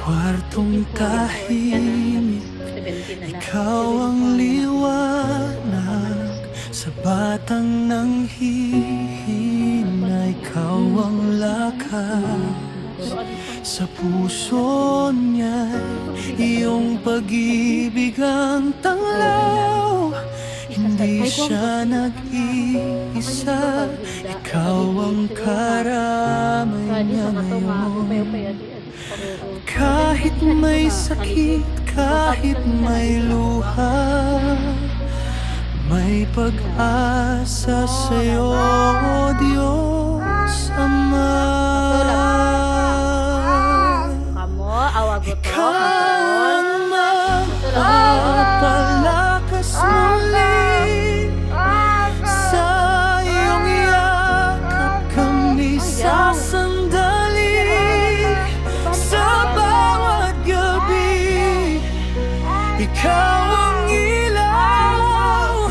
kwartong tahimik, ikaw ang liwanag sa batang nanghihina. Ikaw ang lakas sa puso niya, iyong pag-ibig ang tanglaw. Hindi siya nag-iisa, ikaw ang karamay niya ngayon. Kahit may sakit, kahit may luha, may pag-asa sa'yo, Diyos Ama. Ikaw ang magpapalakas muli, sa iyong yakap kami sasandali. Sa bawat gabi, ikaw ang ilaw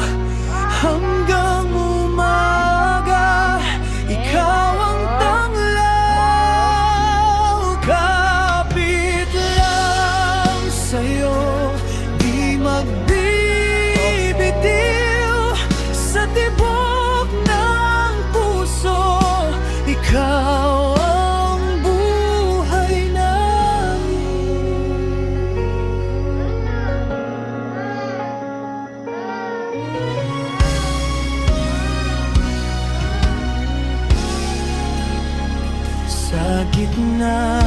hanggang umaga. Ikaw ang tanglaw, kapit lang sa'yo, di magbibitiw. Sa tibok ng puso, ikaw ang buhay namin. Sa gitna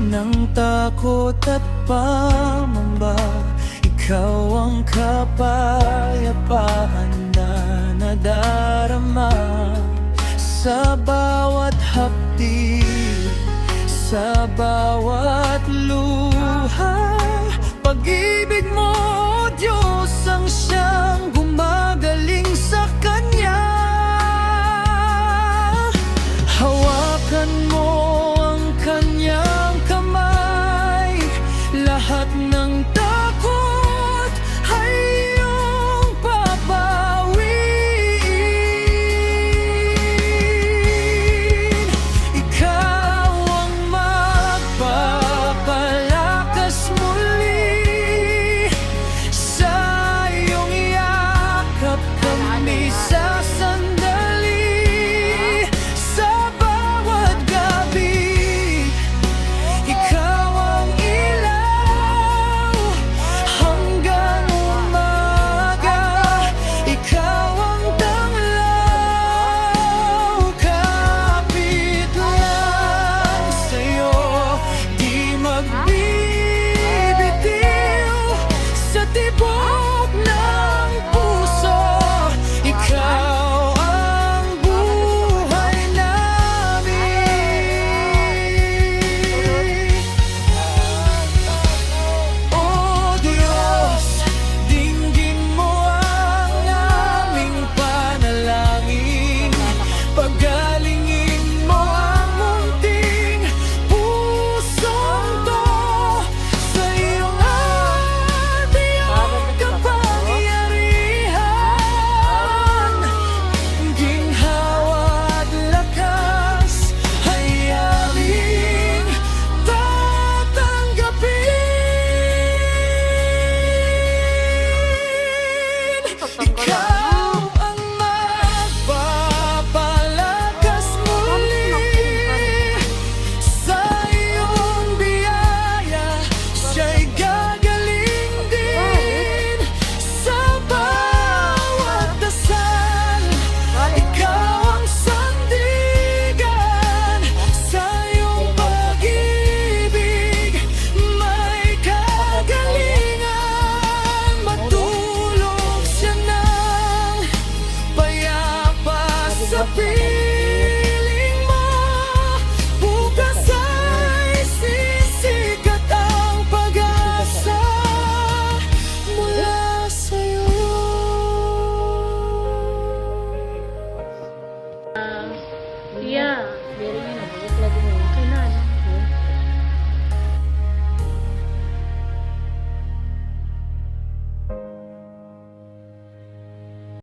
ng takot at pangamba, ikaw ang kapayapaan na nadarama. Sa bawat hapdi, sa bawat luha, pag-ibig mo, Diyos, ang siyang gumagaling sa kanya. Hawakan mo ang kanyang kamay, lahat ng takot ay iyong papawiin. Ikaw ang magpapalakas muli, sa iyong yakap kami sasandali. Sa bawat gabi, ikaw ang ilaw hanggang umaga. Ikaw ang tanglaw, kapit lang sa'yo, di magbibitiw. Sa tibok ng puso, ikaw ang buhay namin. O Diyos, dinggin mo ang aming panalangin, pagalingin mo ang munting pusong to. Sa iyong iyong kapangyarihan, ginhawa at lakas ay aming tatanggapin. Ikaw ang magpapalakas muli, sa iyong biyaya siya'y gagaling din. Sa bawat dasal, ikaw ang sandigan. Sa iyong pag-ibig may kagalingan. Matulog siya ng payapa sa